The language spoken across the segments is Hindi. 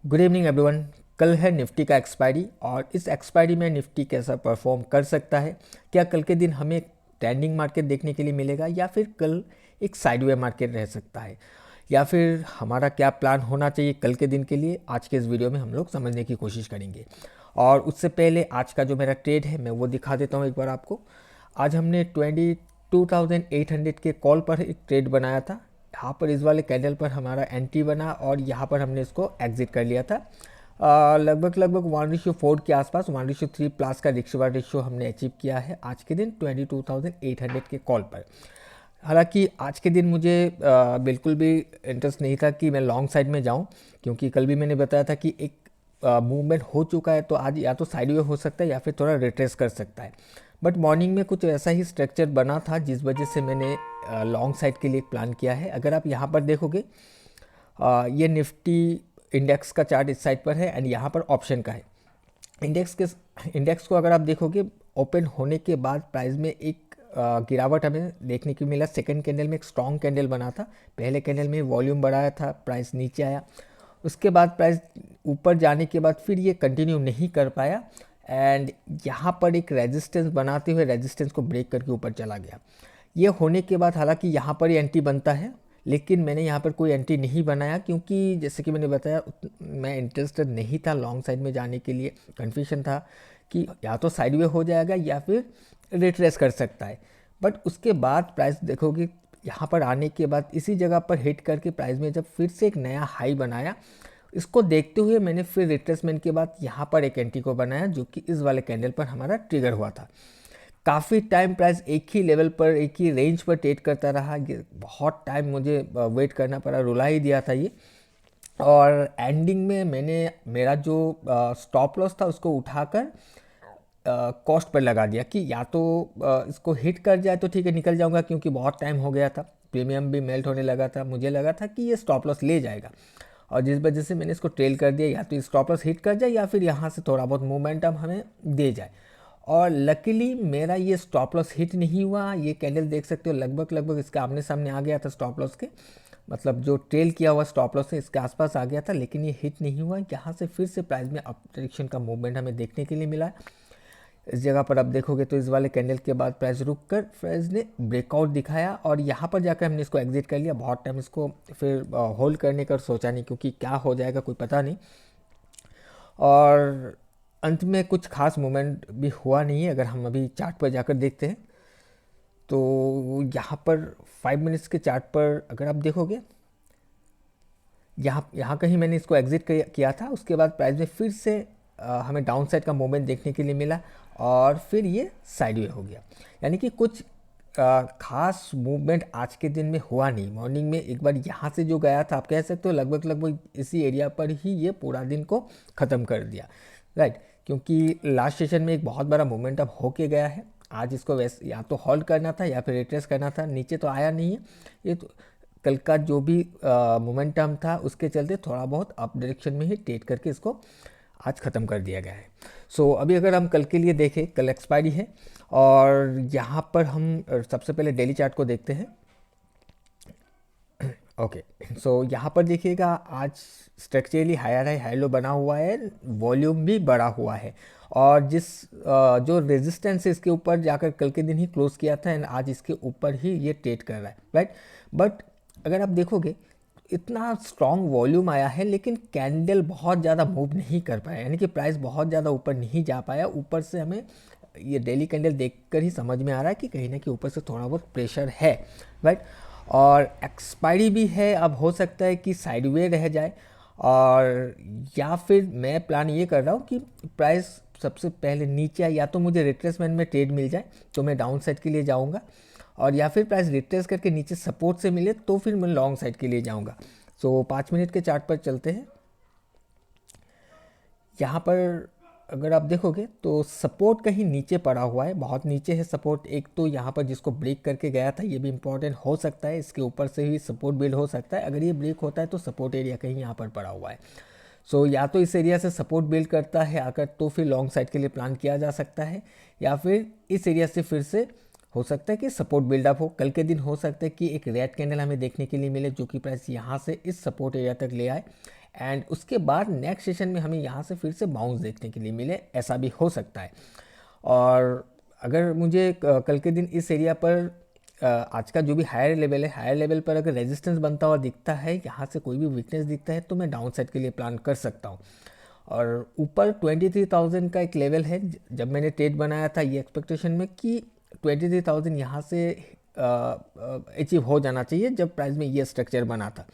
Good evening everyone. कल है निफ्टी का एक्सपायरी और इस एक्सपायरी में निफ्टी कैसा परफॉर्म कर सकता है। क्या कल के दिन हमें ट्रेंडिंग मार्केट देखने के लिए मिलेगा या फिर कल एक साइडवे मार्केट रह सकता है, या फिर हमारा क्या प्लान होना चाहिए कल के दिन के लिए, आज के इस वीडियो में हम लोग समझने की कोशिश करेंगे। और उससे पहले आज का जो मेरा ट्रेड है मैं वो दिखा देता हूँ एक बार आपको। आज हमने 22,800 के कॉल पर एक ट्रेड बनाया था। यहाँ पर इस वाले कैंडल पर हमारा एंट्री बना और यहाँ पर हमने इसको एग्जिट कर लिया था। लगभग 1:4 के आसपास 1:3 प्लस का रिक्शा रेशियो हमने अचीव किया है आज के दिन 22,800 के कॉल पर। हालांकि आज के दिन मुझे बिल्कुल भी इंटरेस्ट नहीं था कि मैं लॉन्ग साइड में जाऊं, क्योंकि कल भी मैंने बताया था कि एक मूवमेंट हो चुका है तो आज या तो साइडवे हो सकता है या फिर थोड़ा रिट्रेस कर सकता है। बट मॉर्निंग में कुछ ऐसा ही स्ट्रक्चर बना था जिस वजह से मैंने लॉन्ग साइड के लिए एक प्लान किया है। अगर आप यहाँ पर देखोगे ये निफ्टी इंडेक्स का चार्ट इस साइड पर है एंड यहाँ पर ऑप्शन का है। इंडेक्स को अगर आप देखोगे ओपन होने के बाद प्राइस में एक गिरावट हमें देखने को मिला। सेकंड कैंडल में एक स्ट्रॉन्ग कैंडल बना था, पहले कैंडल में वॉल्यूम बढ़ाया था, प्राइस नीचे आया, उसके बाद प्राइस ऊपर जाने के बाद फिर ये कंटिन्यू नहीं कर पाया एंड यहाँ पर एक रेजिस्टेंस बनाते हुए रेजिस्टेंस को ब्रेक करके ऊपर चला गया। ये होने के बाद हालांकि यहाँ पर ही एंट्री बनता है, लेकिन मैंने यहाँ पर कोई एंट्री नहीं बनाया क्योंकि जैसे कि मैंने बताया मैं इंटरेस्टेड नहीं था लॉन्ग साइड में जाने के लिए। कन्फ्यूजन था कि या तो साइडवे हो जाएगा या फिर रिट्रेस कर सकता है। बट उसके बाद प्राइस देखोगे यहाँ पर आने के बाद इसी जगह पर हिट करके प्राइस में जब फिर से एक नया हाई बनाया, इसको देखते हुए मैंने फिर रिट्रेसमेंट के बाद यहाँ पर एक एंट्री को बनाया जो कि इस वाले कैंडल पर हमारा ट्रिगर हुआ था। काफ़ी टाइम प्राइस एक ही लेवल पर एक ही रेंज पर ट्रेड करता रहा। ये बहुत टाइम मुझे वेट करना पड़ा, रुला ही दिया था ये। और एंडिंग में मैंने मेरा जो स्टॉप लॉस था उसको उठाकर कॉस्ट पर लगा दिया कि या तो इसको हिट कर जाए तो ठीक है निकल जाऊंगा, क्योंकि बहुत टाइम हो गया था, प्रीमियम भी मेल्ट होने लगा था, मुझे लगा था कि ये स्टॉप लॉस ले जाएगा। और जिस वजह से मैंने इसको ट्रेल कर दिया, या तो स्टॉप लॉस हिट कर जाए या फिर यहाँ से थोड़ा बहुत मोमेंटम हमें दे जाए। और लकीली मेरा ये स्टॉप लॉस हिट नहीं हुआ। ये कैंडल देख सकते हो लगभग इसके आमने सामने आ गया था स्टॉप लॉस के, मतलब जो ट्रेल किया हुआ स्टॉप लॉस है इसके आसपास आ गया था, लेकिन ये हिट नहीं हुआ। यहाँ से फिर से प्राइस में अप डायरेक्शन का मूवमेंट हमें देखने के लिए मिला। इस जगह पर आप देखोगे तो इस वाले कैंडल के बाद प्राइस रुक कर प्राइस ने ब्रेकआउट दिखाया और यहाँ पर जाकर हमने इसको एग्जिट कर लिया। बहुत टाइम इसको फिर होल्ड करने का सोचा नहीं, क्योंकि क्या हो जाएगा कोई पता नहीं। और अंत में कुछ खास मूवमेंट भी हुआ नहीं है। अगर हम अभी चार्ट पर जाकर देखते हैं तो यहाँ पर 5 मिनट्स के चार्ट पर अगर आप देखोगे यहाँ कहीं मैंने इसको एग्जिट किया था। उसके बाद प्राइस में फिर से हमें डाउन साइड का मूवमेंट देखने के लिए मिला और फिर ये साइडवे हो गया। यानी कि कुछ खास मूवमेंट आज के दिन में हुआ नहीं। मॉर्निंग में एक बार यहाँ से जो गया था आप कह सकते हो लगभग इसी एरिया पर ही ये पूरा दिन को ख़त्म कर दिया, राइट। क्योंकि लास्ट सेशन में एक बहुत बड़ा मोमेंटम होके गया है। आज इसको वैसे या तो होल्ड करना था या फिर रिट्रेस करना था, नीचे तो आया नहीं है। ये तो कल का जो भी मोमेंटम था उसके चलते थोड़ा बहुत अप डायरेक्शन में ही ट्रेड करके इसको आज ख़त्म कर दिया गया है। सो अभी अगर हम कल के लिए देखें, कल एक्सपायरी है और यहाँ पर हम सबसे पहले डेली चार्ट को देखते हैं। ओके, सो यहाँ पर देखिएगा आज स्ट्रक्चरली हाई लो बना हुआ है, वॉल्यूम भी बढ़ा हुआ है और जो रेजिस्टेंस है इसके ऊपर जाकर कल के दिन ही क्लोज किया था एंड आज इसके ऊपर ही ये ट्रेड कर रहा है, राइट। बट अगर आप देखोगे इतना स्ट्रॉन्ग वॉल्यूम आया है लेकिन कैंडल बहुत ज़्यादा मूव नहीं कर पाया, यानी कि प्राइस बहुत ज़्यादा ऊपर नहीं जा पाया। ऊपर से हमें ये डेली कैंडल देखकर ही समझ में आ रहा है कि कहीं ना कहीं ऊपर से थोड़ा बहुत प्रेशर है, राइट। और एक्सपायरी भी है, अब हो सकता है कि साइडवे रह जाए और या फिर मैं प्लान ये कर रहा हूँ कि प्राइस सबसे पहले नीचे आए, या तो मुझे रिट्रेसमेंट में ट्रेड मिल जाए तो मैं डाउन साइड के लिए जाऊँगा, और या फिर प्राइस रिट्रेस करके नीचे सपोर्ट से मिले तो फिर मैं लॉन्ग साइड के लिए जाऊंगा। सो 5 मिनट के चार्ट पर चलते हैं। यहाँ पर अगर आप देखोगे तो सपोर्ट कहीं नीचे पड़ा हुआ है, बहुत नीचे है सपोर्ट। एक तो यहाँ पर जिसको ब्रेक करके गया था ये भी इंपॉर्टेंट हो सकता है, इसके ऊपर से ही सपोर्ट बिल्ड हो सकता है। अगर ये ब्रेक होता है तो सपोर्ट एरिया कहीं यहाँ पर पड़ा हुआ है। सो या तो इस एरिया से सपोर्ट बिल्ड करता है आकर तो फिर लॉन्ग साइड के लिए प्लान किया जा सकता है, या फिर इस एरिया से फिर से हो सकता है कि सपोर्ट बिल्डअप हो। कल के दिन हो सकता है कि एक रेड कैंडल हमें देखने के लिए मिले जो कि प्राइस यहाँ से इस सपोर्ट एरिया तक ले आए एंड उसके बाद नेक्स्ट सेशन में हमें यहाँ से फिर से बाउंस देखने के लिए मिले, ऐसा भी हो सकता है। और अगर मुझे कल के दिन इस एरिया पर आज का जो भी हायर लेवल है, हायर लेवल पर अगर रेजिस्टेंस बनता हुआ दिखता है, यहाँ से कोई भी वीकनेस दिखता है, तो मैं डाउन साइड के लिए प्लान कर सकता हूँ। और ऊपर 23,000 का एक लेवल है, जब मैंने ट्रेड बनाया था ये एक्सपेक्टेशन में कि 23,000 यहाँ से अचीव हो जाना चाहिए जब प्राइस में ये स्ट्रक्चर बना था,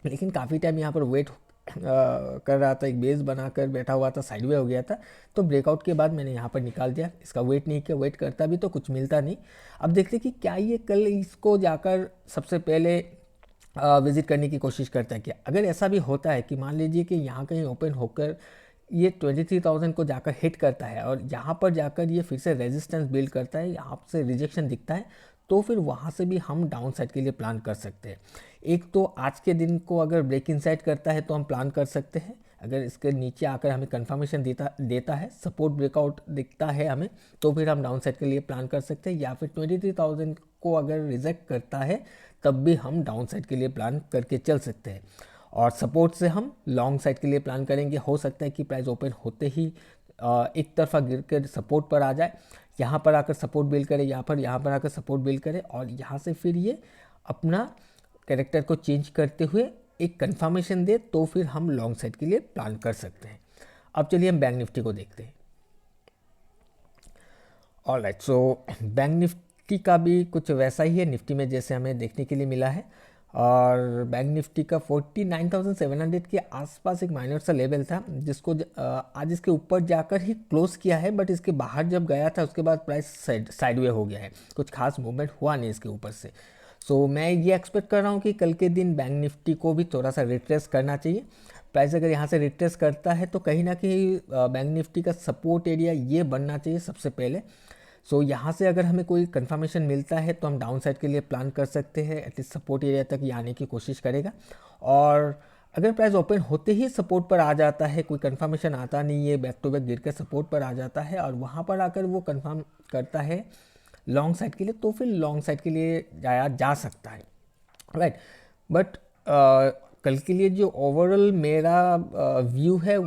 लेकिन काफ़ी टाइम यहाँ पर वेट कर रहा था, एक बेस बनाकर बैठा हुआ था, साइडवे हो गया था, तो ब्रेकआउट के बाद मैंने यहाँ पर निकाल दिया, इसका वेट नहीं किया, वेट करता भी तो कुछ मिलता नहीं। अब देखते कि क्या ये कल इसको जाकर सबसे पहले विज़िट करने की कोशिश करता है क्या। अगर ऐसा भी होता है कि मान लीजिए कि यहाँ कहीं ओपन होकर ये 23,000 को जाकर हिट करता है और यहाँ पर जाकर ये फिर से रेजिस्टेंस बिल्ड करता है, यहाँ से रिजेक्शन दिखता है, तो फिर वहाँ से भी हम डाउन साइड के लिए प्लान कर सकते हैं। एक तो आज के दिन को अगर ब्रेक इनसाइड करता है तो हम प्लान कर सकते हैं, अगर इसके नीचे आकर हमें कंफर्मेशन देता है, सपोर्ट ब्रेकआउट दिखता है हमें, तो फिर हम डाउन साइड के लिए प्लान कर सकते हैं। या फिर 23,000 को अगर रिजेक्ट करता है तब भी हम डाउन साइड के लिए प्लान करके चल सकते हैं। और सपोर्ट से हम लॉन्ग साइड के लिए प्लान करेंगे। हो सकता है कि प्राइस ओपन होते ही एक तरफा गिर कर सपोर्ट पर आ जाए, यहाँ पर आकर सपोर्ट बिल्ड करे, यहाँ पर आकर सपोर्ट बिल्ड करे, और यहाँ से फिर ये अपना कैरेक्टर को चेंज करते हुए एक कंफर्मेशन दे, तो फिर हम लॉन्ग साइड के लिए प्लान कर सकते हैं। अब चलिए हम बैंक निफ्टी को देखते हैं। ऑलराइट, सो बैंक निफ्टी का भी कुछ वैसा ही है निफ्टी में जैसे हमें देखने के लिए मिला है। और बैंक निफ्टी का 49,700 के आसपास एक माइनर सा लेवल था, जिसको आज इसके ऊपर जाकर ही क्लोज किया है, बट इसके बाहर जब गया था उसके बाद प्राइस साइडवे हो गया है, कुछ खास मूवमेंट हुआ नहीं इसके ऊपर से। सो मैं ये एक्सपेक्ट कर रहा हूँ कि कल के दिन बैंक निफ्टी को भी थोड़ा सा रिट्रेस करना चाहिए। प्राइस अगर यहाँ से रिट्रेस करता है तो कहीं ना कहीं बैंक निफ्टी का सपोर्ट एरिया ये बनना चाहिए सबसे पहले। सो यहाँ से अगर हमें कोई कंफर्मेशन मिलता है तो हम डाउन साइड के लिए प्लान कर सकते हैं, एटलीस्ट सपोर्ट एरिया तक ये आने की कोशिश करेगा। और अगर प्राइस ओपन होते ही सपोर्ट पर आ जाता है, कोई कंफर्मेशन आता नहीं है, बैक टू बैक गिर कर सपोर्ट पर आ जाता है और वहाँ पर आकर वो कंफर्म करता है लॉन्ग साइड के लिए, तो फिर लॉन्ग साइड के लिए जाया जा सकता है, राइट। बट कल के लिए जो ओवरऑल मेरा व्यू है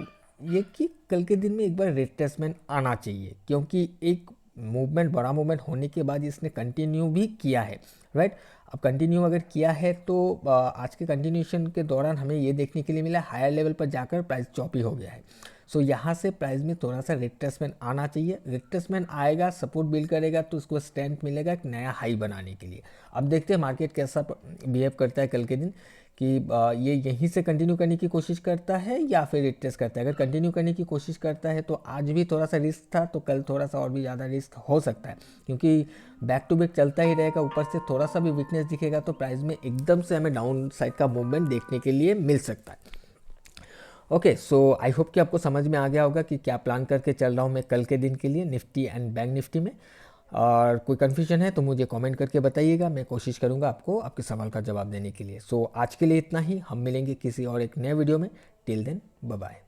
ये कि कल के दिन में एक बार रिट्रेसमेंट आना चाहिए, क्योंकि एक मूवमेंट, बड़ा मूवमेंट होने के बाद इसने कंटिन्यू भी किया है, राइट। अब कंटिन्यू अगर किया है तो आज के कंटिन्यूशन के दौरान हमें ये देखने के लिए मिला हायर लेवल पर जाकर प्राइस चॉपी हो गया है। सो यहाँ से प्राइस में थोड़ा सा रिट्रेसमेंट आना चाहिए, रिट्रेसमेंट आएगा, सपोर्ट बिल्ड करेगा तो उसको स्ट्रेंथ मिलेगा एक नया हाई बनाने के लिए। अब देखते हैं मार्केट कैसा बिहेव करता है कल के दिन, कि ये यहीं से कंटिन्यू करने की कोशिश करता है या फिर रिट्रेस करता है। अगर कंटिन्यू करने की कोशिश करता है तो आज भी थोड़ा सा रिस्क था, तो कल थोड़ा सा और भी ज़्यादा रिस्क हो सकता है, क्योंकि बैक टू बैक चलता ही रहेगा, ऊपर से थोड़ा सा भी वीकनेस दिखेगा तो प्राइस में एकदम से हमें डाउन साइड का मूवमेंट देखने के लिए मिल सकता है। ओके, सो आई होप कि आपको समझ में आ गया होगा कि क्या प्लान करके चल रहा हूँ मैं कल के दिन के लिए निफ्टी एंड बैंक निफ्टी में। और कोई कन्फ्यूजन है तो मुझे कमेंट करके बताइएगा, मैं कोशिश करूँगा आपको आपके सवाल का जवाब देने के लिए। सो आज के लिए इतना ही, हम मिलेंगे किसी और एक नए वीडियो में। Till then, bye bye.